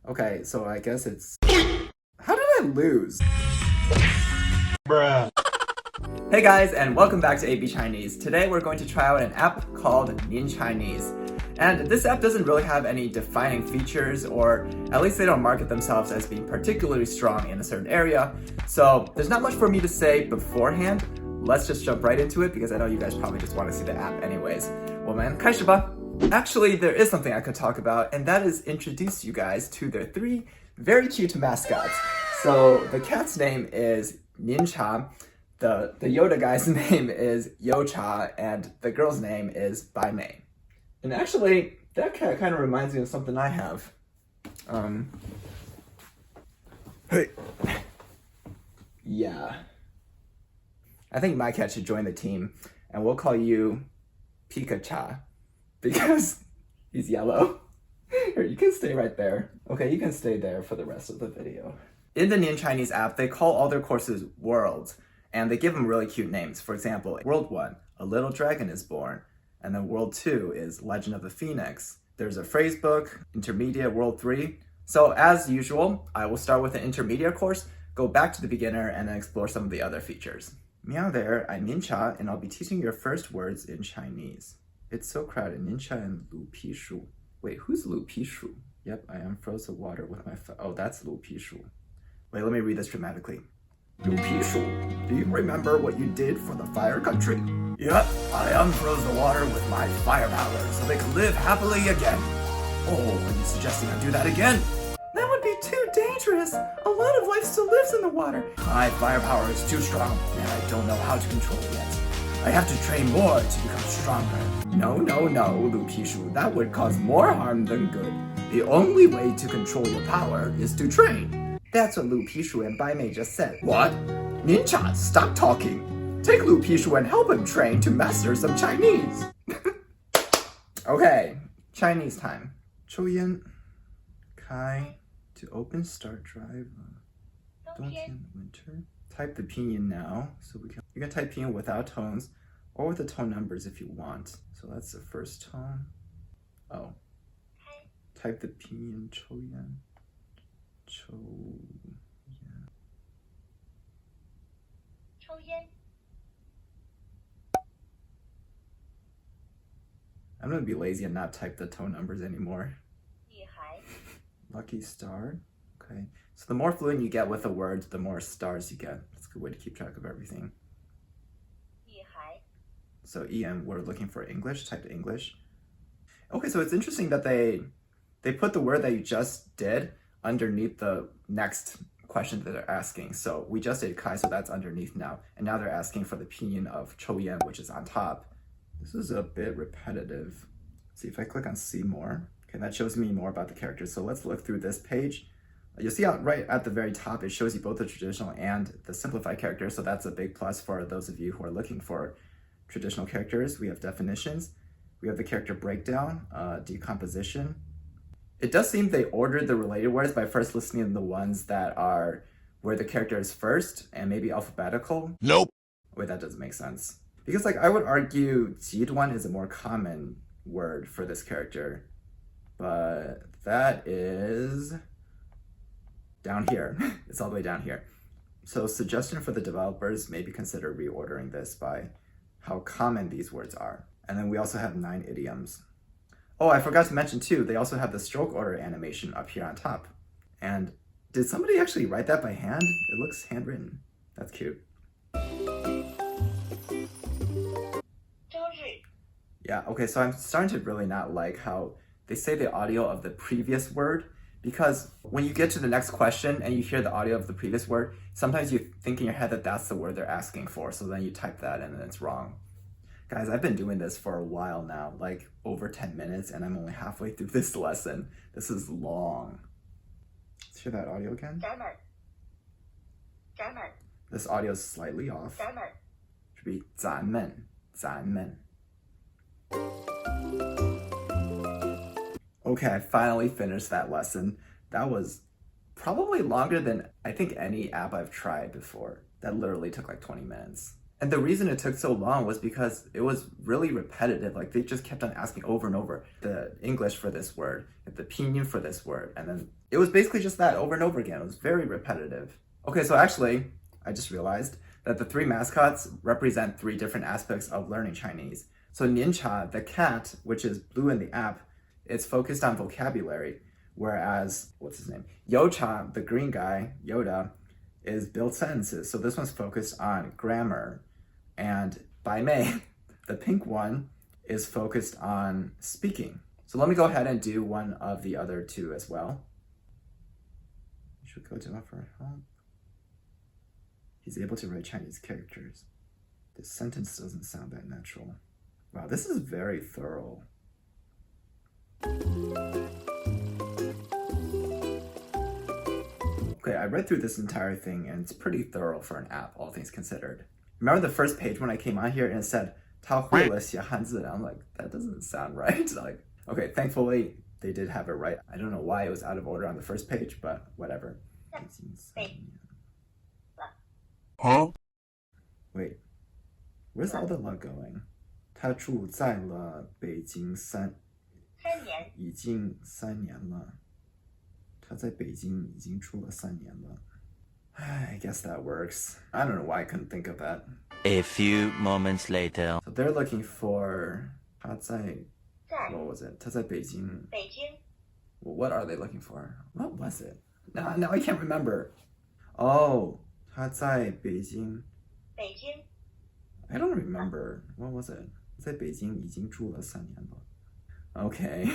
Okay, so I guess it's... How did I lose? Bruh. Hey guys, and welcome back to AB Chinese. Today we're going to try out an app called Ninchanese. And this app doesn't really have any defining features, or at least they don't market themselves as being particularly strong in a certain area. So there's not much for me to say beforehand. Let's just jump right into it because I know you guys probably just want to see the app anyways. 我们开始吧. Actually, there is something I could talk about, and that is introduce you guys to their 3 very cute mascots. So the cat's name is Ninchanese. The Yoda guy's name is Yocha, and the girl's name is Bai Mei. And actually, that cat kind of reminds me of something I have. Hey. Yeah. I think my cat should join the team, and we'll call you Pikachu, because he's yellow. Here, you can stay right there. Okay, you can stay there for the rest of the video. In the Ninchanese app, they call all their courses worlds, and they give them really cute names. For example, World 1, a little dragon is born. And then World 2 is Legend of the Phoenix. There's a phrase book, Intermediate World 3. So as usual, I will start with an intermediate course, go back to the beginner, and then explore some of the other features. Meow there, I'm Nincha, and I'll be teaching your first words in Chinese. It's so crowded, Nincha and Lu Pishu. Wait, who's Lu Pishu? Yep, I am frozen water with my oh, that's Lu Pishu. Wait, let me read this dramatically. Lu Pishu, do you remember what you did for the fire country? Yep, I unfroze the water with my fire power so they could live happily again. Oh, are you suggesting I do that again? That would be too dangerous. A lot of life still lives in the water. My fire power is too strong, and I don't know how to control it yet. I have to train more to become stronger. No, Lu Pishu, that would cause more harm than good. The only way to control your power is to train. That's what Lu Pishu and Bai Mei just said. What? Nincha, stop talking. Take Lu Pishu and help him train to master some Chinese. Okay, Chinese time. 抽烟开 to open start drive. 冬天 winter. Type the pinyin now, so you can type pinyin without tones or with the tone numbers if you want. So that's the first tone. Oh. Type the pinyin 抽烟. 抽烟. I'm gonna be lazy and not type the tone numbers anymore. Lucky star. Okay. So the more fluent you get with the words, the more stars you get. That's a good way to keep track of everything. So EM, we're looking for English, type English. Okay, so it's interesting that they put the word that you just did underneath the next question that they're asking. So we just did kai, so that's underneath now. And now they're asking for the pinyin of 抽烟, which is on top. This is a bit repetitive. See if I click on see more. Okay, that shows me more about the characters. So let's look through this page. You'll see out right at the very top, it shows you both the traditional and the simplified characters. So that's a big plus for those of you who are looking for traditional characters. We have definitions. We have the character breakdown, decomposition. It does seem they ordered the related words by first listing the ones that are where the character is first and maybe alphabetical. Nope. Wait, that doesn't make sense. Because like I would argue Jidwan is a more common word for this character, but that is down here. It's all the way down here. So suggestion for the developers, maybe consider reordering this by how common these words are. And then we also have 9 idioms. Oh, I forgot to mention too, they also have the stroke order animation up here on top. And did somebody actually write that by hand? It looks handwritten. That's cute. Yeah, okay, so I'm starting to really not like how they say the audio of the previous word, because when you get to the next question and you hear the audio of the previous word, sometimes you think in your head that that's the word they're asking for, so then you type that and then it's wrong. Guys, I've been doing this for a while now, like over 10 minutes, and I'm only halfway through this lesson. This is long. Let's hear that audio again. This audio is slightly off. Should be 咱们. Okay, I finally finished that lesson. That was probably longer than I think any app I've tried before. That literally took like 20 minutes. And the reason it took so long was because it was really repetitive. Like they just kept on asking over and over the English for this word, the pinyin for this word, and then It was basically just that over and over again. It was very repetitive. Okay, so actually, I just realized that the 3 mascots represent 3 different aspects of learning Chinese. So Nincha, the cat, which is blue in the app, it's focused on vocabulary, whereas, what's his name? Yocha, the green guy, Yoda, is build sentences. So this one's focused on grammar. And Bai Mei, the pink one, is focused on speaking. So let me go ahead and do one of the other 2 as well. You should go to offer help. He's able to write Chinese characters. This sentence doesn't sound that natural. Wow, this is very thorough. Okay, I read through this entire thing and it's pretty thorough for an app, all things considered. Remember the first page when I came on here and it said, 他会了写汉字? I'm like, that doesn't sound right. Like, okay, thankfully they did have it right. I don't know why it was out of order on the first page, but whatever. Huh? Wait, where's all the luck going? 他住在了北京已经3年了。他在北京已经住了3年了。I guess that works. I don't know why I couldn't think of that. A few moments later. So they're looking for 他在 what was it? 他在北京. Well, what are they looking for? What was it? Now I can't remember. Oh, 他在北京. I don't remember. What was it? 在北京已经住了3年了. Okay.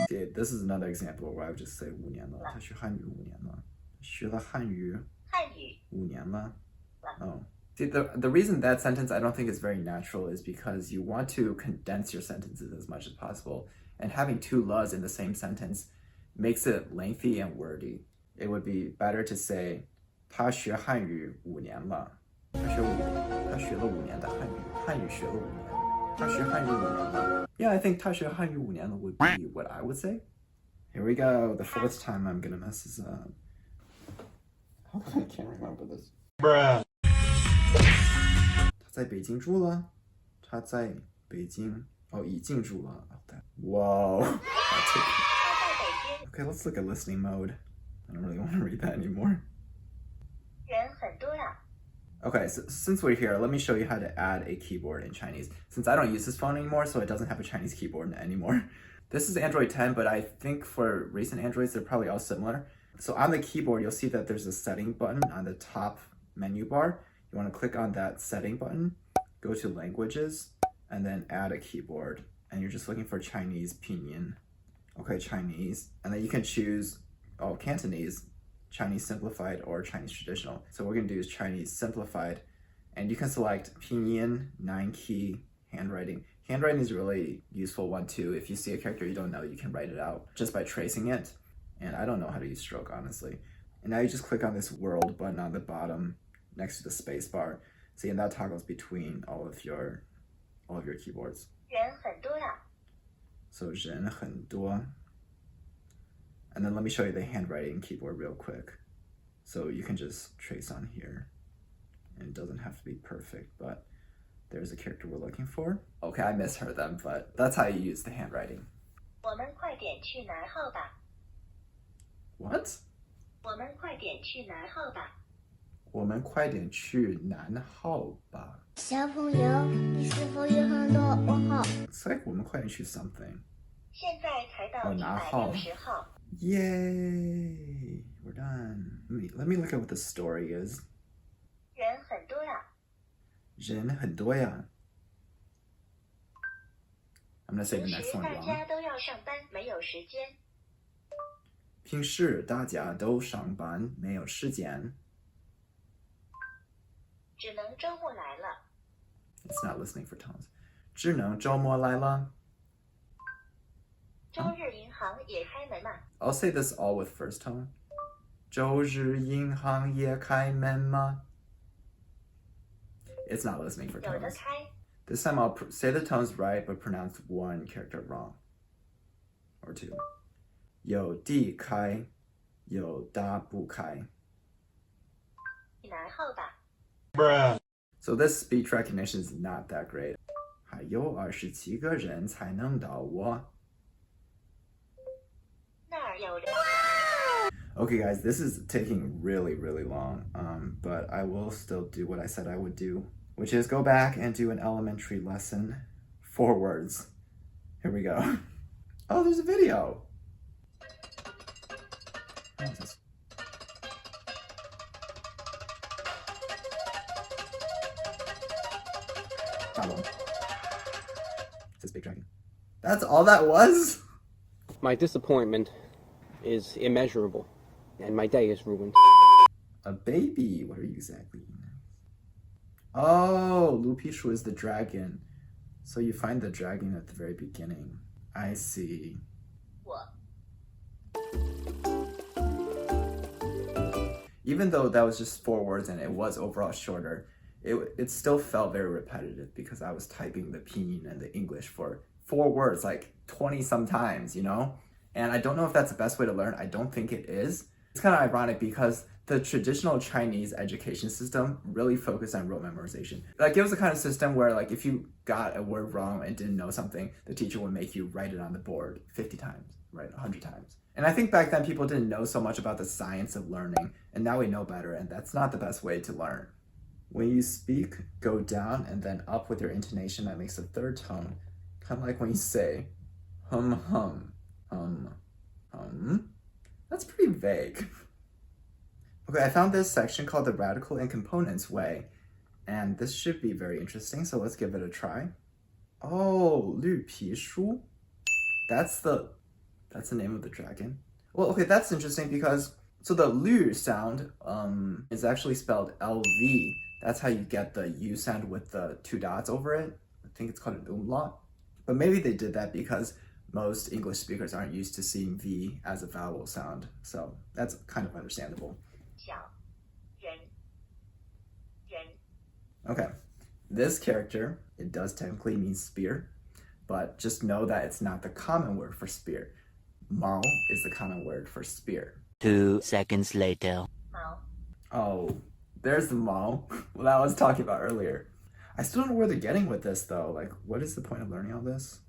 Okay, this is another example where I would just say 5年了. 他学汉语5年了. 学了汉语5年了. Oh. See, the reason that sentence I don't think is very natural is because you want to condense your sentences as much as possible, and having 2 la's in the same sentence makes it lengthy and wordy. It would be better to say 他学汉语5年了. 他学了5年的汉语. 汉语学了5年. 他学汉语5年了. Yeah, I think 他学汉语5年了 would be what I would say. Here we go. The 4th time I'm gonna mess this up. How come I can't remember this? Bruh. 他在北京住了. 他在北京已经住了. Whoa. Okay, let's look at listening mode. I don't really want to read that anymore. Okay, so since we're here, let me show you how to add a keyboard in Chinese. Since I don't use this phone anymore, so it doesn't have a Chinese keyboard anymore. This is Android 10, but I think for recent Androids, they're probably all similar. So on the keyboard, you'll see that there's a setting button on the top menu bar. You want to click on that setting button, go to languages, and then add a keyboard. And you're just looking for Chinese pinyin. Okay, Chinese. And then you can choose, Cantonese, Chinese simplified, or Chinese traditional. So what we're gonna do is Chinese simplified, and you can select pinyin, 9-key, handwriting. Handwriting is a really useful one too. If you see a character you don't know, you can write it out just by tracing it. And I don't know how to use stroke, honestly. And now you just click on this world button on the bottom next to the space bar. See, and that toggles between all of your keyboards. 人很多呀. So 人很多. And then let me show you the handwriting keyboard real quick. So you can just trace on here. And it doesn't have to be perfect, but there's a character we're looking for. Okay, I misheard them, but that's how you use the handwriting. 我们快点去拿号吧. What? 我们快点去拿号吧. 我们快点去拿号吧. 小朋友，你是否有很多问号？ It's like 我们快点去 something. 现在才到拿号. 160号. Yay! We're done. Let me look at what the story is. 人很多呀. 人很多呀. I'm gonna say the 平 next 时 one 大 wrong. 家都要上班，没有时间。平时大家都上班，没有时间。只能周末来了. It's not listening for tones. 只能周末来了. 周日银行也开门嘛. I'll say this all with first tone. 周日银行也开门吗? It's not listening for 有的 tones. 开. This time I'll say the tones right, but pronounce one character wrong. Or 2. 有地开，有大不开. 你拿号吧. Bruh. So this speech recognition is not that great. 还有27个人才能到我. Okay guys, this is taking really long, but I will still do what I said I would do, which is go back and do an elementary lesson. 4 words. Here we go. Oh, there's a video. What is this? Problem. It's this big dragon. That's all that was? My disappointment is immeasurable, and my day is ruined. A baby. What are you exactly? Oh, Lu Pishu is the dragon. So you find the dragon at the very beginning. I see. What? Even though that was just 4 words and it was overall shorter, it still felt very repetitive because I was typing the pinyin and the English for 4 words like 20 sometimes, you know? And I don't know if that's the best way to learn. I don't think it is. It's kind of ironic because the traditional Chinese education system really focused on rote memorization. Like it was the kind of system where like if you got a word wrong and didn't know something, the teacher would make you write it on the board 50 times, right? 100 times. And I think back then people didn't know so much about the science of learning, and now we know better, and that's not the best way to learn. When you speak, go down and then up with your intonation that makes a 3rd tone, kind of like when you say hum. That's pretty vague. Okay, I found this section called the radical and components way, and this should be very interesting, so let's give it a try. Oh, 绿皮书. That's the name of the dragon. Well, okay, that's interesting because, so the Lü sound is actually spelled LV. That's how you get the U sound with the 2 dots over it. I think it's called an umlaut. But maybe they did that because most English speakers aren't used to seeing V as a vowel sound. So that's kind of understandable. 小人 Okay, this character, it does technically mean spear, but just know that it's not the common word for spear. Mao is the common word for spear. 2 seconds later. 毛 Oh, there's the Mao that I was talking about earlier. I still don't know where they're getting with this though. Like, what is the point of learning all this?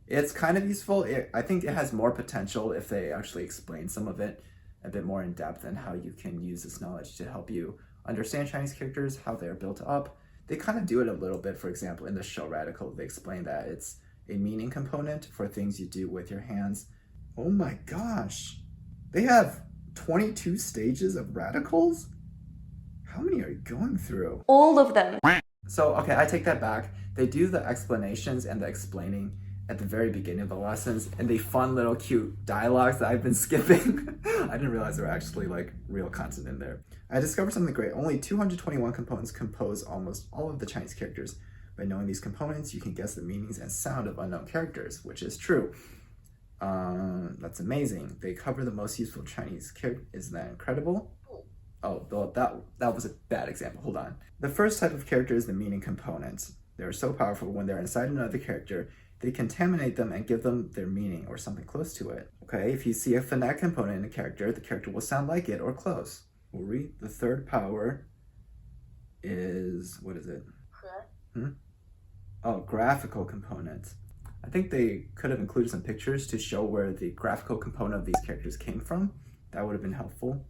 It's kind of useful. I think it has more potential if they actually explain some of it a bit more in depth and how you can use this knowledge to help you understand Chinese characters, how they're built up. They kind of do it a little bit. For example, in the show Radical, they explain that it's a meaning component for things you do with your hands. Oh my gosh. They have 22 stages of radicals? How many are you going through? All of them. So, okay, I take that back. They do the explanations and the explaining at the very beginning of the lessons, and the fun little cute dialogues that I've been skipping. I didn't realize there were actually like real content in there. I discovered something great. Only 221 components compose almost all of the Chinese characters. By knowing these components, you can guess the meanings and sound of unknown characters, which is true. That's amazing. They cover the most useful Chinese characters. Isn't that incredible? Oh, that was a bad example. Hold on. The first type of character is the meaning components. They're so powerful when they're inside another character, they contaminate them and give them their meaning or something close to it. Okay, if you see a phonetic component in a character, the character will sound like it or close. We'll read the third power is, what is it? 和 Oh, graphical components. I think they could have included some pictures to show where the graphical component of these characters came from. That would have been helpful.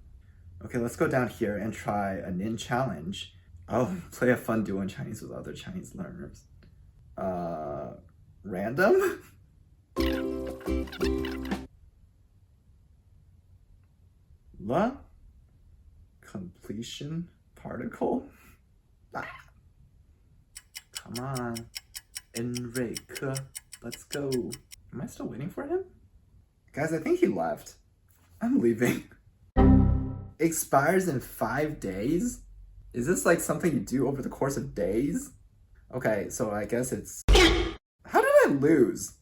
Okay, let's go down here and try a NinChallenge. Oh, play a fun duo in Chinese with other Chinese learners. Random? La? Completion particle? Ah. Come on. Enrique, let's go. Am I still waiting for him? Guys, I think he left. I'm leaving. Expires in 5 days? Is this like something you do over the course of days? Okay, so I guess it's... How did I lose?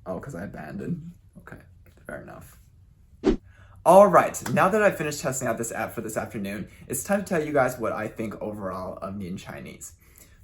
Oh, because I abandoned. Okay, fair enough. Alright, now that I've finished testing out this app for this afternoon, it's time to tell you guys what I think overall of Ninchanese.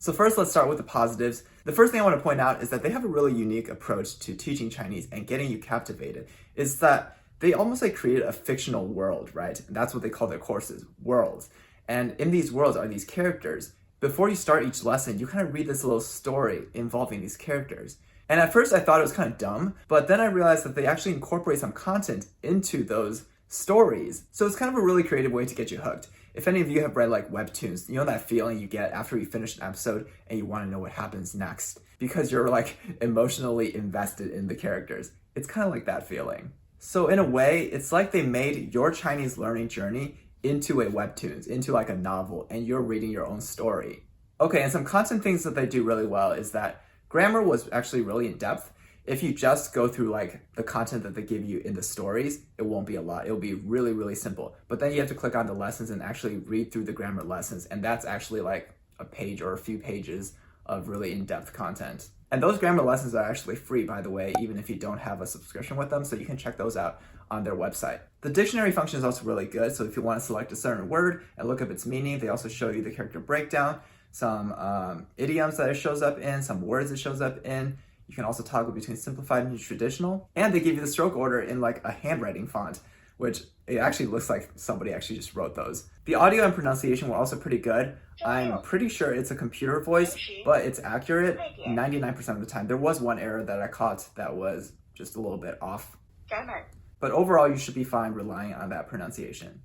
So first, let's start with the positives. The first thing I want to point out is that they have a really unique approach to teaching Chinese and getting you captivated. Is that they almost like created a fictional world, right? And that's what they call their courses, worlds. And in these worlds are these characters. Before you start each lesson, you kind of read this little story involving these characters. And at first I thought it was kind of dumb, but then I realized that they actually incorporate some content into those stories. So it's kind of a really creative way to get you hooked. If any of you have read like webtoons, you know that feeling you get after you finish an episode and you want to know what happens next because you're like emotionally invested in the characters. It's kind of like that feeling. So in a way, it's like they made your Chinese learning journey into a webtoons, into like a novel, and you're reading your own story. Okay, and some content things that they do really well is that grammar was actually really in depth. If you just go through like the content that they give you in the stories, it won't be a lot. It'll be really, really simple. But then you have to click on the lessons and actually read through the grammar lessons. And that's actually like a page or a few pages of really in-depth content. And those grammar lessons are actually free, by the way, even if you don't have a subscription with them. So you can check those out on their website. The dictionary function is also really good. So if you want to select a certain word and look up its meaning, they also show you the character breakdown, some idioms that it shows up in, some words it shows up in. You can also toggle between simplified and traditional. And they give you the stroke order in like a handwriting font, which it actually looks like somebody actually just wrote those. The audio and pronunciation were also pretty good. I'm pretty sure it's a computer voice, but it's accurate 99% of the time. There was one error that I caught that was just a little bit off. But overall, you should be fine relying on that pronunciation.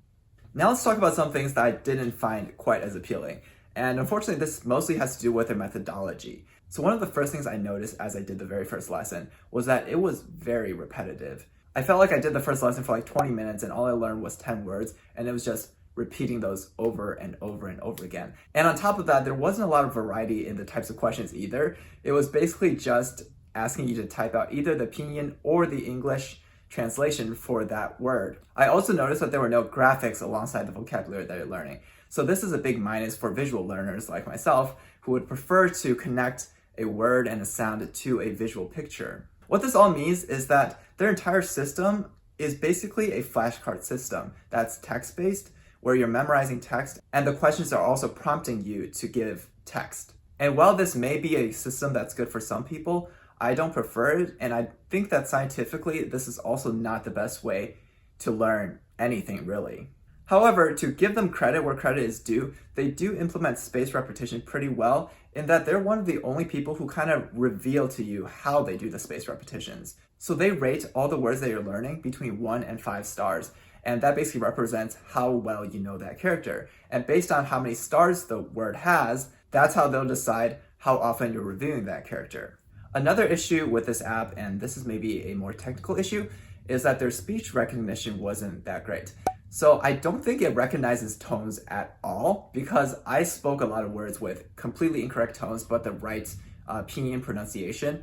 Now let's talk about some things that I didn't find quite as appealing. And unfortunately, this mostly has to do with their methodology. So one of the first things I noticed as I did the very first lesson was that it was very repetitive. I felt like I did the first lesson for like 20 minutes and all I learned was 10 words, and it was just repeating those over and over and over again. And on top of that, there wasn't a lot of variety in the types of questions either. It was basically just asking you to type out either the pinyin or the English translation for that word. I also noticed that there were no graphics alongside the vocabulary that you're learning. So this is a big minus for visual learners like myself who would prefer to connect a word and a sound to a visual picture. What this all means is that their entire system is basically a flashcard system that's text-based, where you're memorizing text and the questions are also prompting you to give text. And while this may be a system that's good for some people, I don't prefer it, and I think that scientifically this is also not the best way to learn anything really. However, to give them credit where credit is due, they do implement spaced repetition pretty well in that they're one of the only people who kind of reveal to you how they do the spaced repetitions. So they rate all the words that you're learning between 1 and 5 stars, and that basically represents how well you know that character. And based on how many stars the word has, that's how they'll decide how often you're reviewing that character. Another issue with this app, and this is maybe a more technical issue, is that their speech recognition wasn't that great. So I don't think it recognizes tones at all because I spoke a lot of words with completely incorrect tones but the right pinyin pronunciation,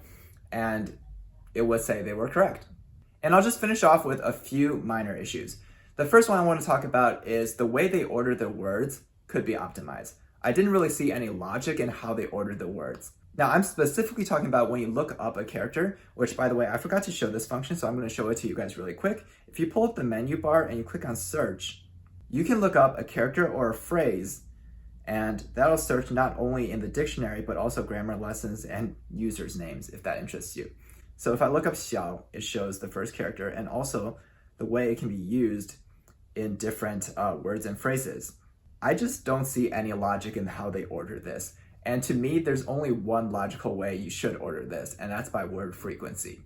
and it would say they were correct. And I'll just finish off with a few minor issues. The first one I want to talk about is the way they order their words could be optimized. I didn't really see any logic in how they ordered the words. Now, I'm specifically talking about when you look up a character, which, by the way, I forgot to show this function, so I'm going to show it to you guys really quick. If you pull up the menu bar and you click on search, you can look up a character or a phrase, and that'll search not only in the dictionary, but also grammar lessons and users' names, if that interests you. So if I look up xiao, it shows the first character and also the way it can be used in different words and phrases. I just don't see any logic in how they order this. And to me, there's only one logical way you should order this, and that's by word frequency.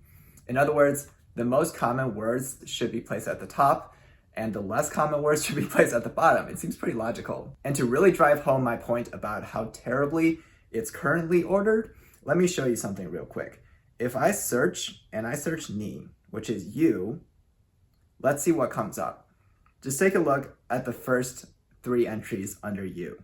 In other words, the most common words should be placed at the top, and the less common words should be placed at the bottom. It seems pretty logical. And to really drive home my point about how terribly it's currently ordered, let me show you something real quick. If I search, and I search ni, which is you, let's see what comes up. Just take a look at the first 3 entries under you.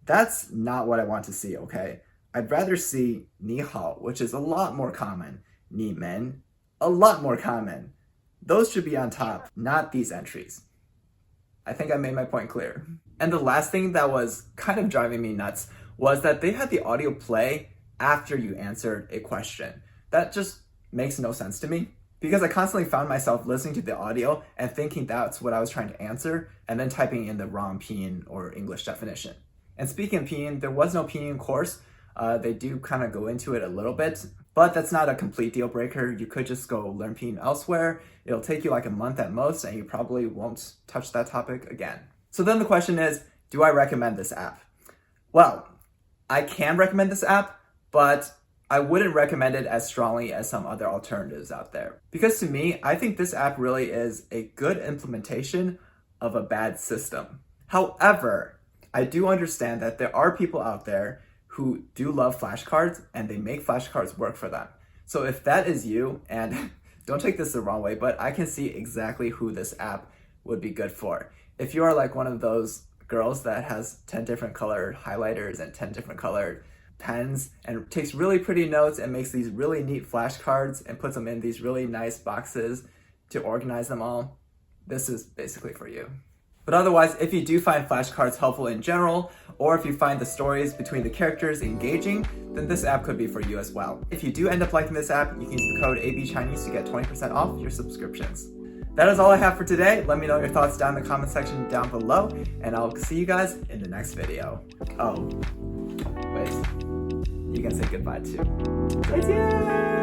That's not what I want to see, okay? I'd rather see ni hao, which is a lot more common. Ni men, a lot more common. Those should be on top, not these entries. I think I made my point clear. And the last thing that was kind of driving me nuts was that they had the audio play after you answered a question. That just makes no sense to me because I constantly found myself listening to the audio and thinking that's what I was trying to answer and then typing in the wrong pinyin or English definition. And speaking of pinyin, there was no pinyin course. They do kind of go into it a little bit, but that's not a complete deal breaker. You could just go learn pinyin elsewhere. It'll take you like a month at most, and you probably won't touch that topic again. So then the question is, do I recommend this app? Well, I can recommend this app, but I wouldn't recommend it as strongly as some other alternatives out there. Because to me, I think this app really is a good implementation of a bad system. However, I do understand that there are people out there who do love flashcards and they make flashcards work for them. So if that is you, and don't take this the wrong way, but I can see exactly who this app would be good for. If you are like one of those girls that has 10 different colored highlighters and 10 different colored pens and takes really pretty notes and makes these really neat flashcards and puts them in these really nice boxes to organize them all, this is basically for you. But otherwise, if you do find flashcards helpful in general, or if you find the stories between the characters engaging, then this app could be for you as well. If you do end up liking this app, you can use the code ABChinese to get 20% off your subscriptions. That is all I have for today. Let me know your thoughts down in the comment section down below, and I'll see you guys in the next video. Oh, wait. You can say goodbye too. 再见!